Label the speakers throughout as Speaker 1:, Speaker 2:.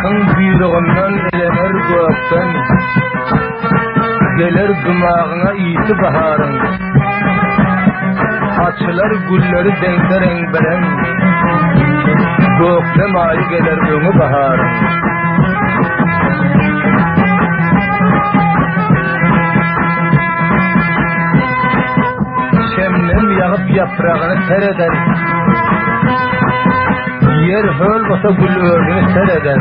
Speaker 1: Atın buyruğundan elener gökten, gelir dımağına iyisi baharın. Açılar gülleri denkler engberen, gökte mayi gelir ömü baharın. Şemnem yağıp yaprağını tereder, yer höl basa gül örgünü tereder.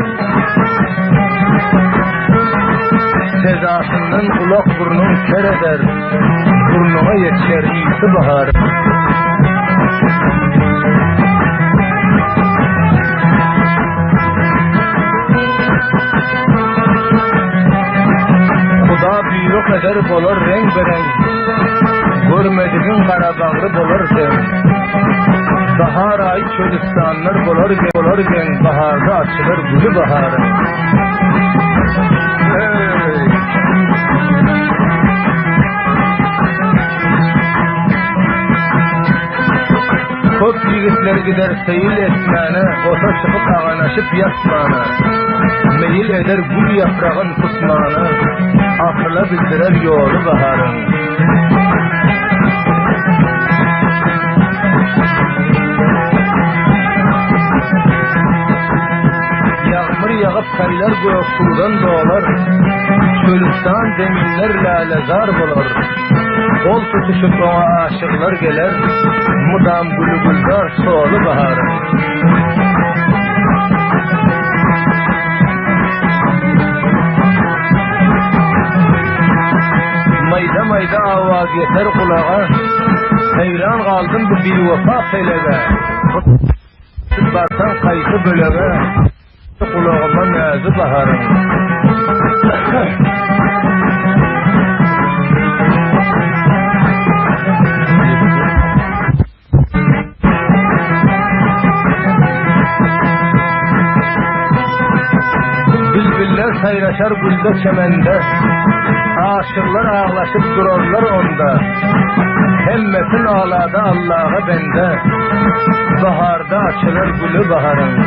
Speaker 1: Sedasından kulak burnun kereder, burnuna yetişer iyisi bahar. Kuda büyük eder bolar renk beren, görmediğin kara bağrı bolar sen. Bahar ayı çölistanlar bolar gen, baharda açılır gülü baharı. Çok yigitler gider seyil etmene, ota çıkıp ağanaşıp yasmana. Meyil eder gül yaprağın kusmana, akla bildirer yolu baharın. Yağmur yağıp kaylar göğsuldan doğar, çölüstan deminler lalezar bolar. Kol tutuşup ona aşıklar gelir, mudam gülü güldar soğulu baharı. Mayda mayda avaz yeter kulağa, heyran kaldım bu bir vefa feleğe. Barsan kayısı böleğe, kulağıma nazı baharın. Bülbüller sayraşar gülde çemende, aşıklar ağlaşıp dururlar onda. Hemmetin ağladı Allah'a bende, baharda açılır gülü baharın.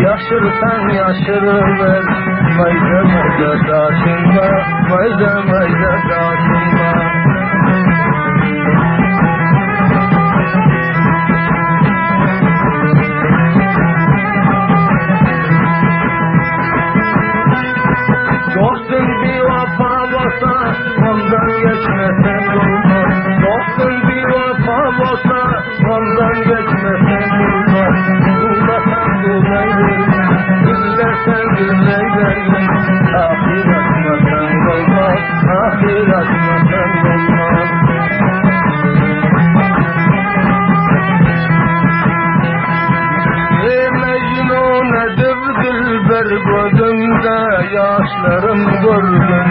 Speaker 1: Yaşırsan yaşırır, mayda mayda daşınma, mayda mayda daşınma. Dostun bir vefa olsa, ondan geçmesen olmaz. Dostun bir vefa olsa, ondan geçmesen olmaz. Uğrasan uğrayır, güzelsen güzellerin, ahiret matan olmaz, ahiret matan olmaz. Mecnun edip dilber gözümde yaşlarım gördüm.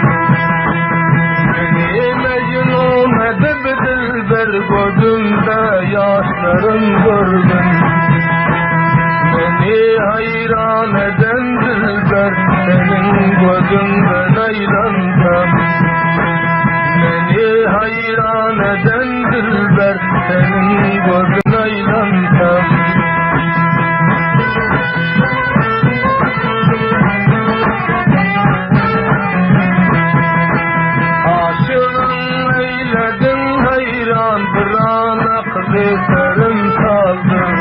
Speaker 1: Mecnun edip dilber gözümde yaşlarım gördüm. Beni hayran eden dilber, senin gözünden aylandım. Beni hayran eden dilber, senin gözünden aylandım. Aşığın eyledin hayran, bir an aklı serim saldım.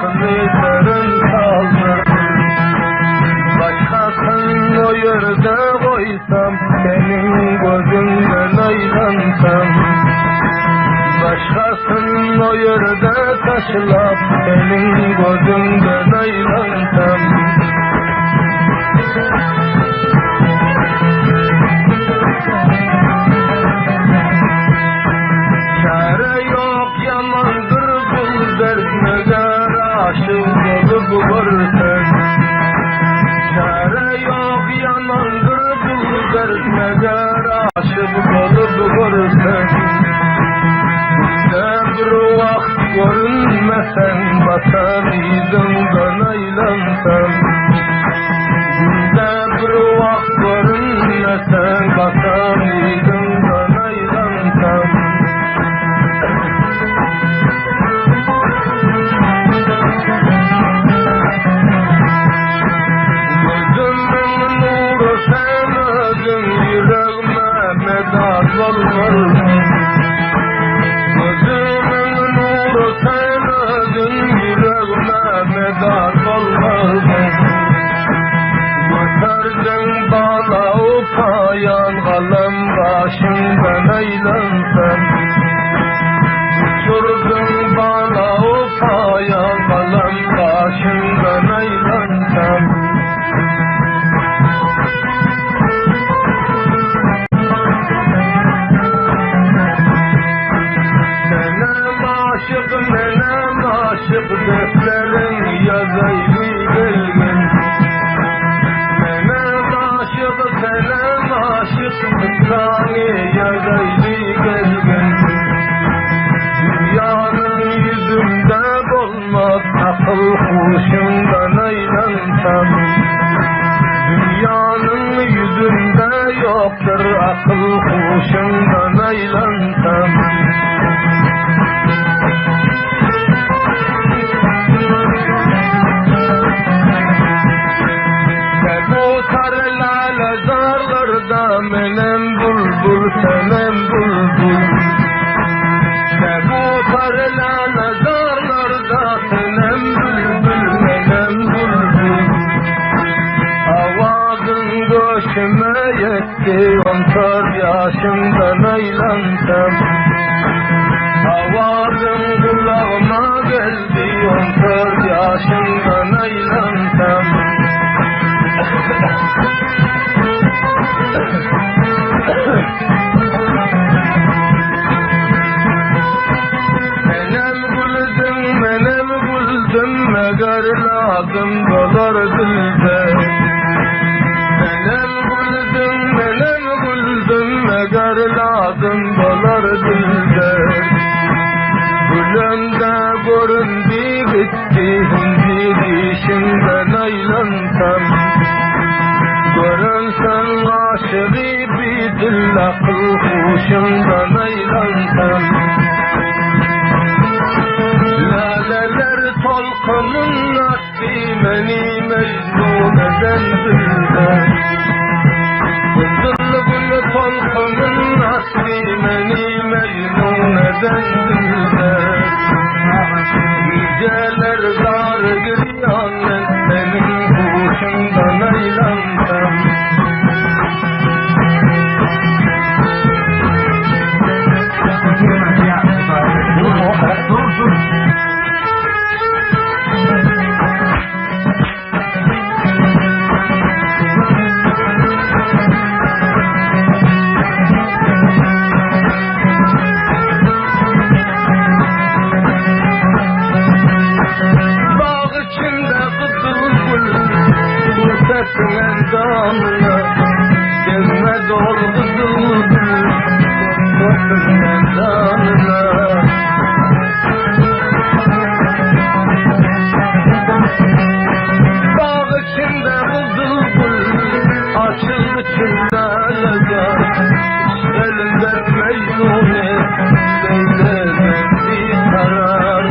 Speaker 1: aklı derin saldır. Başkasın o yerde koysam, senin gözünden aylansam. Başkasın o yerde taşlap, senin gözünden aylansam. Çare yok yamandır bu dert, neler aşık olup varsan. Çare yok yamandır bu dert, neler aşık olup varsan. Ne bir vakt görünmesen, batar yüzünden aylansam. Ne bir vakt görünmesen, batar yüzünden aylansam. Gözümün nuru sen özün, yüreğime medar olmalı. Gözümün nuru sen özün, yüreğime medar olmalı. Göterdin bana upayan, kalem başımdan aylansam. Uçurdun bana upayan, kalem başımdan aylansam. Menem aşık defterin yazaylı belgin. Menem aşık, senem aşık, sani yazaylı belgin. Dünyanın yüzünde bulmaz, akıl kuşundan aylansam. Dünyanın yüzünde yoktur, akıl kuşundan aylansam. Menem bulbul, senem bulbul. Sebutar la nazarlarda, senem bulbul, menem bulbul. Avazın göğsüme yetti, 14 yaşımdan aylansam. Avazın kulağıma geldi, 14 yaşımdan aylansam. Menem buldum, meğer lazım dolar dilde. Menem buldum, meğer lazım dolar dilde. Gülümde göründü bitti, hindi dişimden aylansam. Görünsen aşığı bir dil, akıl kuşundan aylansam. Laleler tolkunun asli, beni mecnun eden dilde. Kızıllı gülü tolkunun asli, beni mecnun eden dilde. Geceler dar giriyan, senin kuşundan aylansam. Sesinin damına gezme dolgudur, sesinin damına. Bağ içinde buzulgur, açıldı çimlerle. Elinden mecnuni, Leyla'dan bir karar.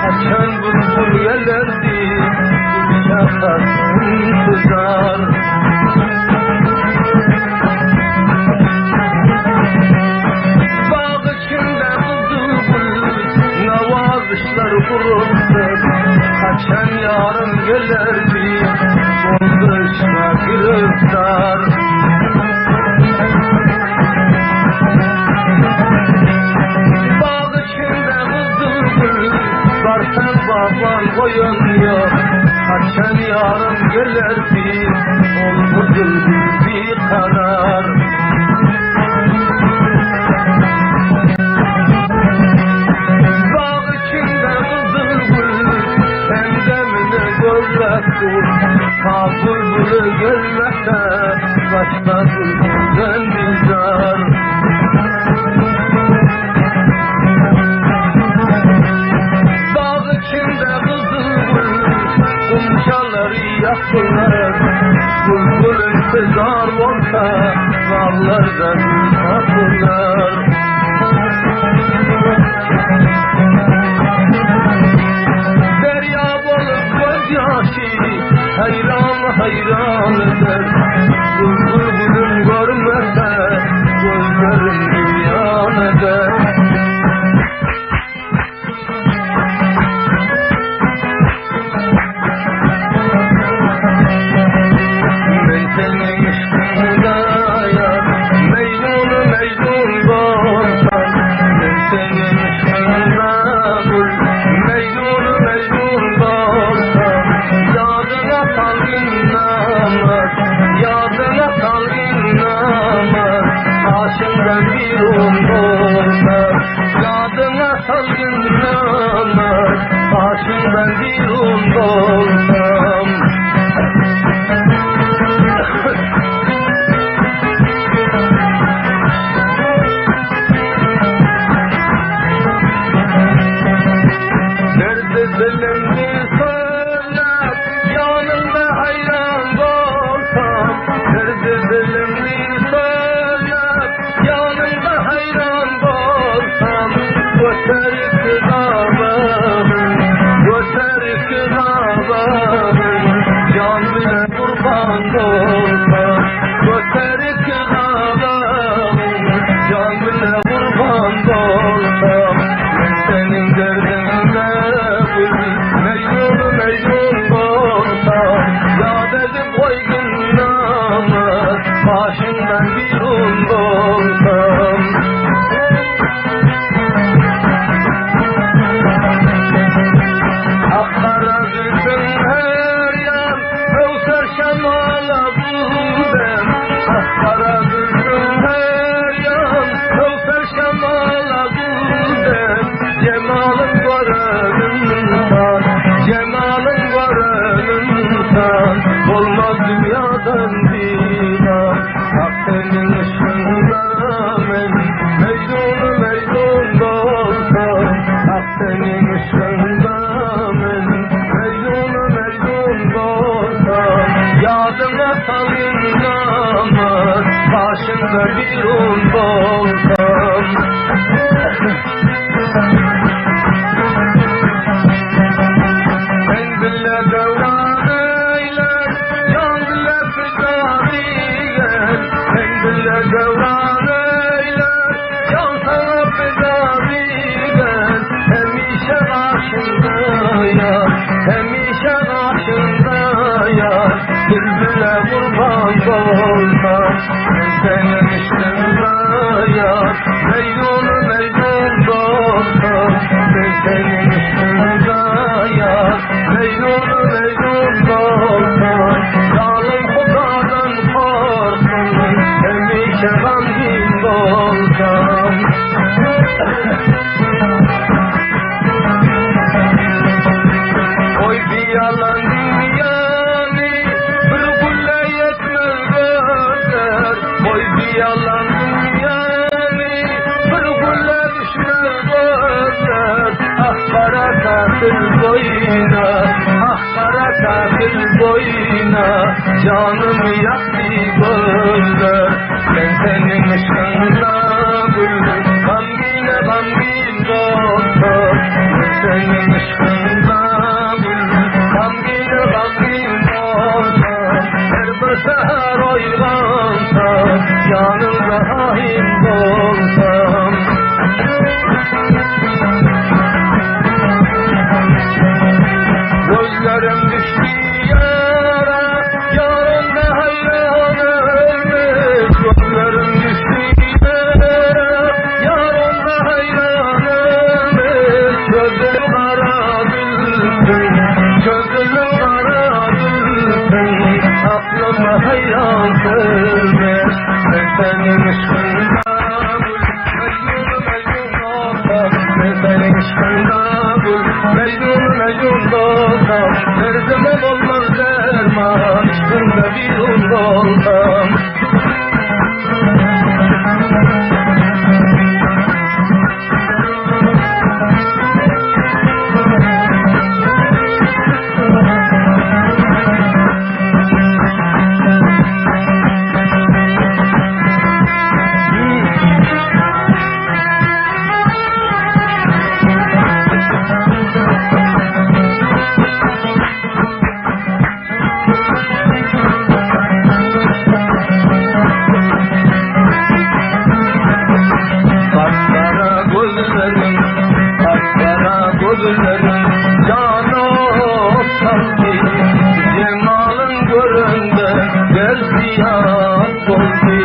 Speaker 1: Kaçan bulbul gelerdi, şakasın kızar. kaçan yarın gelirdi, oldu işte giriftar. Bağ içinde kızıl gül, varsan bağlan koyun yok. Kaçan yarın gelirdi, oldu bir karar. Kabul bunu görmekte başka bülbülden bizar. Dağ içinde kızıl kumçaları yaktılar. Bülbül intizar olsa dağlarda gül tatlılar. Derya bolup gözyaşı hayran hayran eder. Bülbül gülüm görmese gözlerim dünya eder. Ben senin aşkında yar, mecnun mecnun doğsan. Ben senin aşkında gül, mecnun mecnun doğsan. Yadına kalbin namaz, yadına kalbin namaz. Aşından bir olsa, yadına kalbin namaz. Aşından bir olsam. Nerede selimli söyler, yanında hayran olsam. Nerede selimli söyler, yanında hayran olsam. Göter kılavamın, göter kılavamın. Can bile kurban olsam. Göter kılavamın, can bile kurban olsam. Ben senin derdinde mecnun mecnun olsam. Yad edip koydun namaz, başından bir olsam. Akkara gülsün her yan, Kevser şemala buldum. Akkara gülsün her yan, Kevser şemala buldum. Cemalın varınsan, cemalın varınsan. Olmaz dünyadan divan, hak senin ışığında men. Mecnun mecnun olsam, hak senin ışığında men. Mecnun mecnun olsam, yadına salın namaz. Başında bir olsam. En bile devran eyler, can bile fidadiyen. En bile devran eyler, can sana fidadiyen. Hemişe karşında yar, hemişe karşında yar. Bülbüle kurban olsam. Ben senin üstünde yar, mecnun mecnun olsam. Ben senin üstünde yar, mecnun mecnun olsam. Zalim Hudadan korkun, hemişe gangin olsam. Oy bir yalan dünyani, bir gülle yetmez gözler. Oy bir yalan dünyani, bir gülle düşmez gözler. Ah kara kafir boyuna, ah kara kafir boyuna. Canımı yaktı gözler. Ben senin ışığında güldüm, gangine gangin olsam. Ben senin ışığında güldüm, gangine gangin olsam. Her bir seher oylansam, yanında hain olsam. gözlerin canan sanki cemalın göründe gerziyat oldu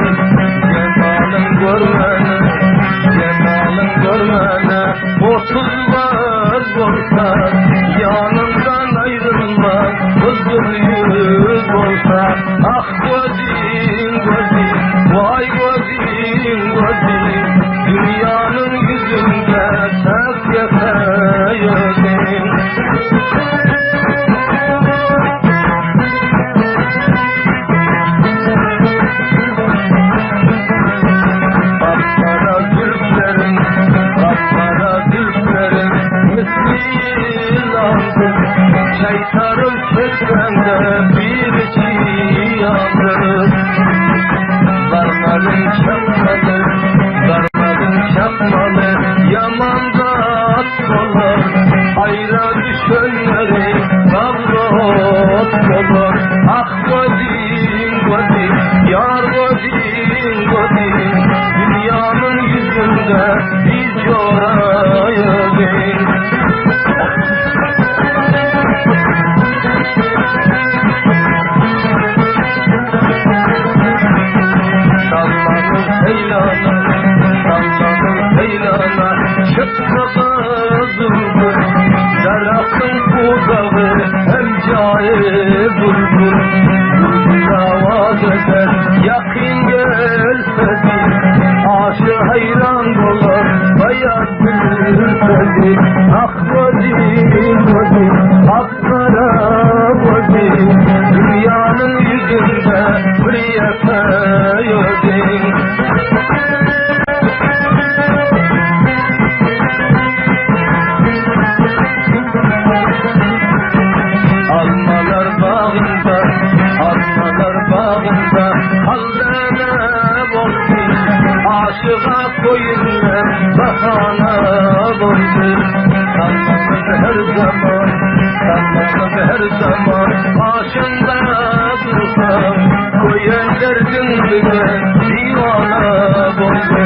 Speaker 1: cemalın görmene 30 var olsa yanımdan ayrılmaz huzur yüz olsa ah gözüm vay gözüm dünyanın yüzünde tek yakayım kapkara zülflerin mislilandım şeytanım çekrende bir içi yandım darmadın çakmalı yaman zat olur hayra düşenleri kavrot olur ah gözüm yar gözüm dünyanın yüzünde biz yorayız sallanır heylana çıkma kızıldır Daraktın kudağı hem cahil bulgur Avaz eder yakin gelsedi aşı hayran dolar bayat bilsedi ah gözüm kapkara gözüm dünyanın yüzünde bir yakayım Almalar bağında haldene boldu aşığa koyunlar bahana boldu sallanır her zaman başında dursam koyun derdinle divana boldu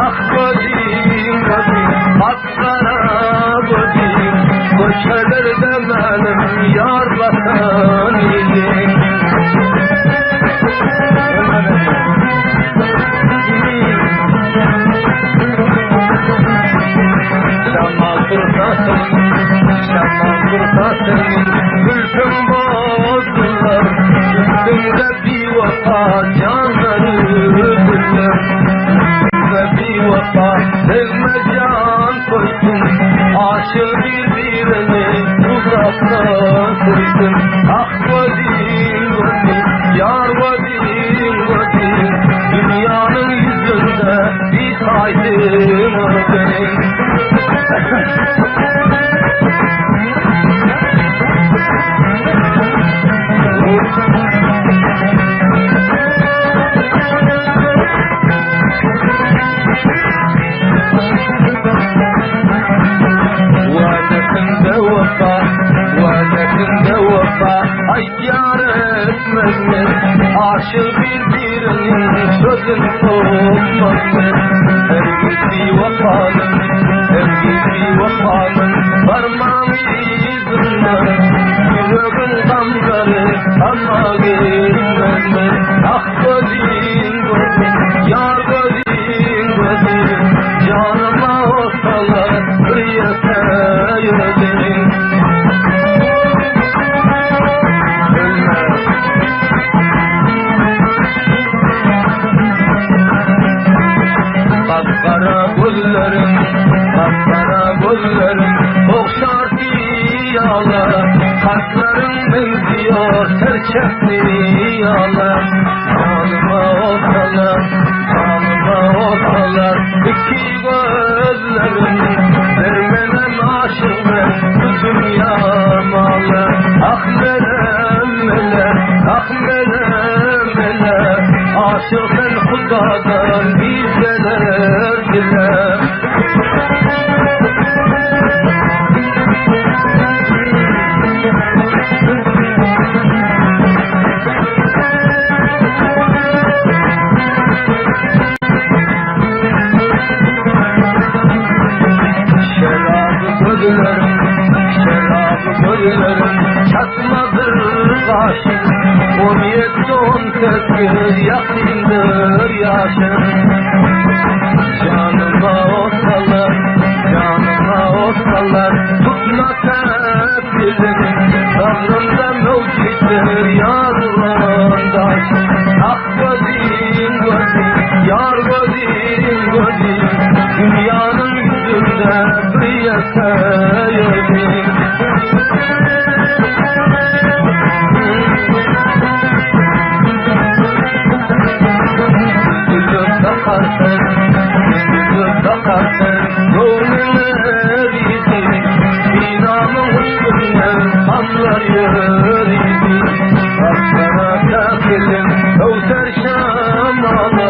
Speaker 1: ah gözüm kapkara gözüm köşelerde benim yar vatan idim Şamal fırsatın gültüm bozdular üstümde bir vata canları öldürdüler üstümde bir vata sevme can koydum aşık birbirini uzaktan koydum ah gözüm yar gözüm dünyanın yüzünde bir saydım benim Vadetinde vefa ay yar etmezler aşık birbirinin sözünü tutmazlar Sevgisi vefanın parmağın izinden yüreğin damları ama gitmezler ah gözüm yar gözüm canıma olsalar bir yakayım kapkara gözlerin okşar diyalar kalplerin benziyor serçekli yalar canıma olsalar iki gözlerin vermenem aşık bu dünya malı ah mele aşık sen Hudadan bizdeler diler gözlerim boyların çatmadır başın 17-18 yakındır yaşın Canıma olsalar tutma tepkilim Sabrımda mevcuttur yarlandaş Ah gözüm yar gözüm Dünyanın yüzünde bir yaşayayım Takarsın gönlüne bizim binamın üstüne anlar yürüdüm Aslana kafilim Kevser şamalı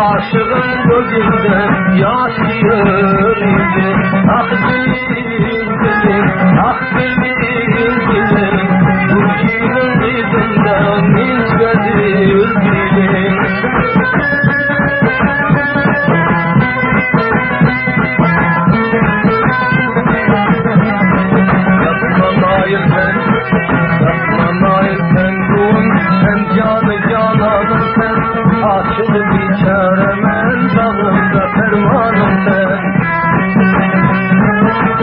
Speaker 1: aşığın gözünde yaşıyor idi Ah dilim bu şiirin izinden izledir dilim Açıl biçaremen bağımda fermanım sen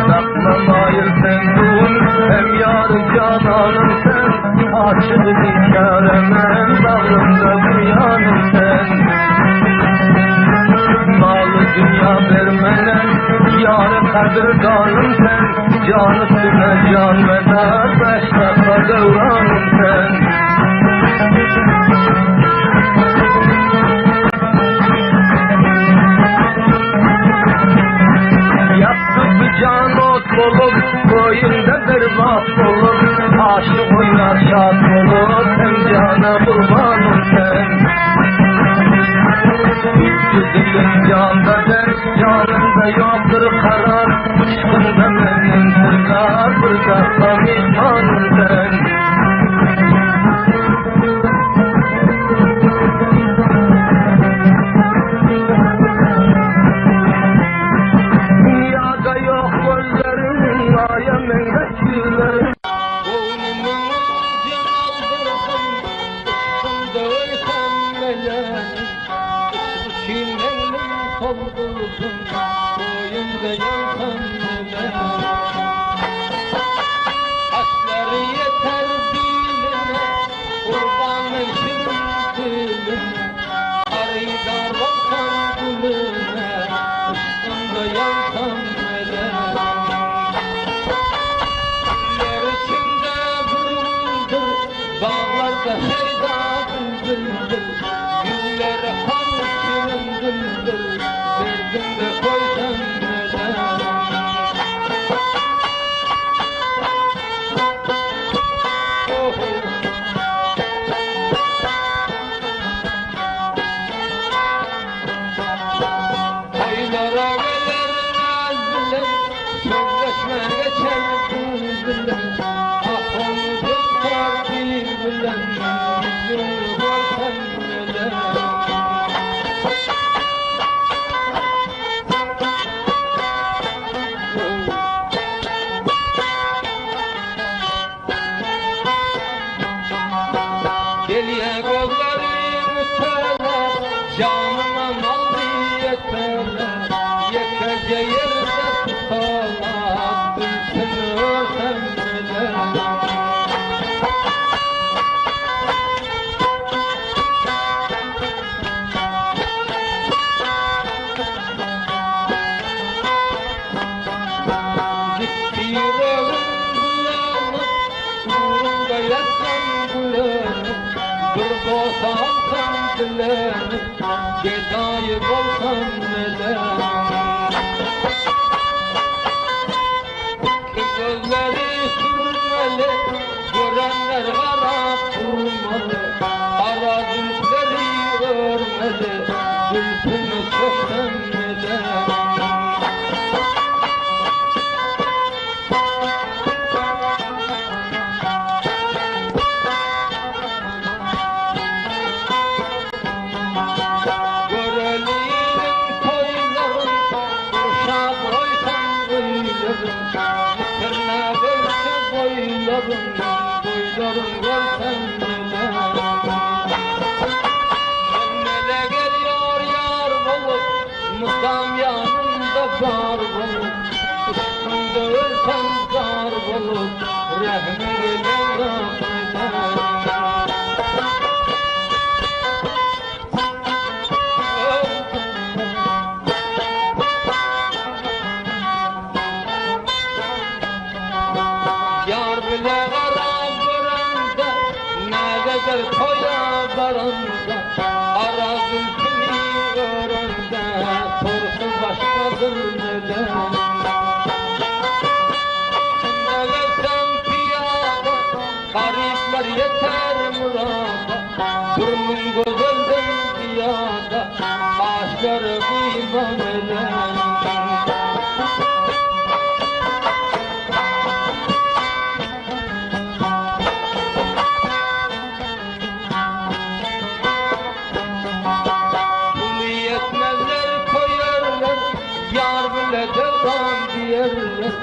Speaker 1: Saklamayır sen dur hem yar cananım sen Açıl biçaremen bağımda buyanım sen Malı dünya vermenen yarı kadirdanım sen Can üstüne can vedar 5 dakika devranım sen Can ot olup, boyunda bir vaf olup Aşık oynar şad olup, hem cana kurbanım sen Yüzülün canda der, canında yoktur karar Aşkında benim sırlar, bir dakika mihmanım sen boylarım görsen mele. Mele geliyor yar bulup, mutam yanında bar bulup, üstünde ölsem zar bulup, rahmi gelen rahmeden. Yar bile arab görende, ne kadar koya baranda, arab ülkünü görende, sorusu başkadır mele. Nelersen piyada, garipler yeter murada, durmun gözelden ziyada, başları kıyma mele. Devran diyerler,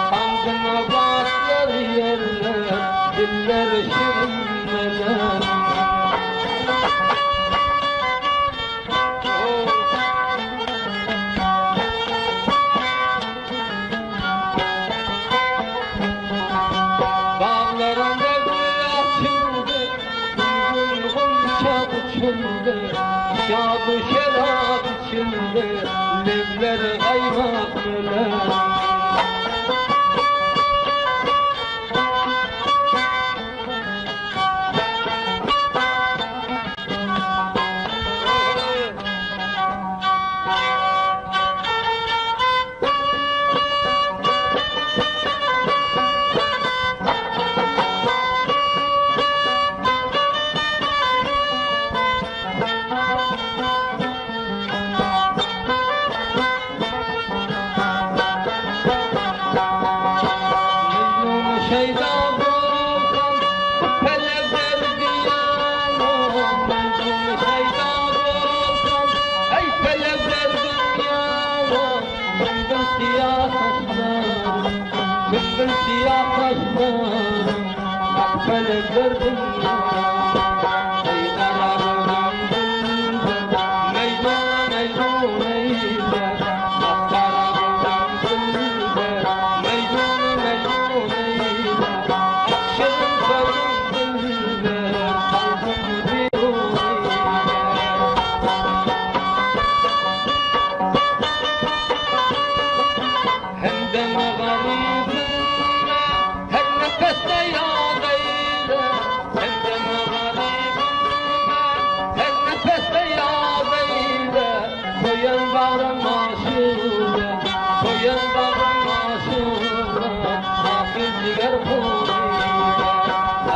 Speaker 1: kandına başlar yerler, diller şirinmeler. Bağlarında gül açıldı, gülgün çap içinde, şadı şerap içinde, lebler kaymak mele. Şeyda bulsam felekler diyanım, mecnun şeyda bulsam ey felekler diyanım. Sümbül siyah saçlarım, sümbül siyah saçlarım, ak felekler diyanım. Şeyda bulsam mecnun mecnun eyler, askara bulsam sülber, mecnun mecnun eyler. Hemdem garibim her nefeste yad eyle, hemdem garibim her nefeste yad eyle. Koyan bağrım aşığına, koyan bağrım aşığına, hafif diğer kulüyle.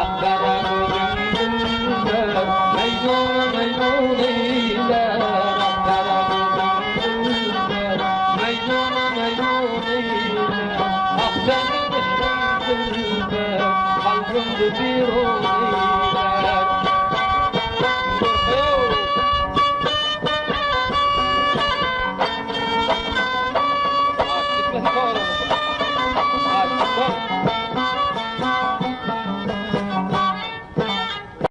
Speaker 1: Akkara gözüm güller, mecnun mecnun eyler. Akkara gözüm güller, mecnun mecnun eyler. Ah senin ışkın dilber, kalbimde bir ol.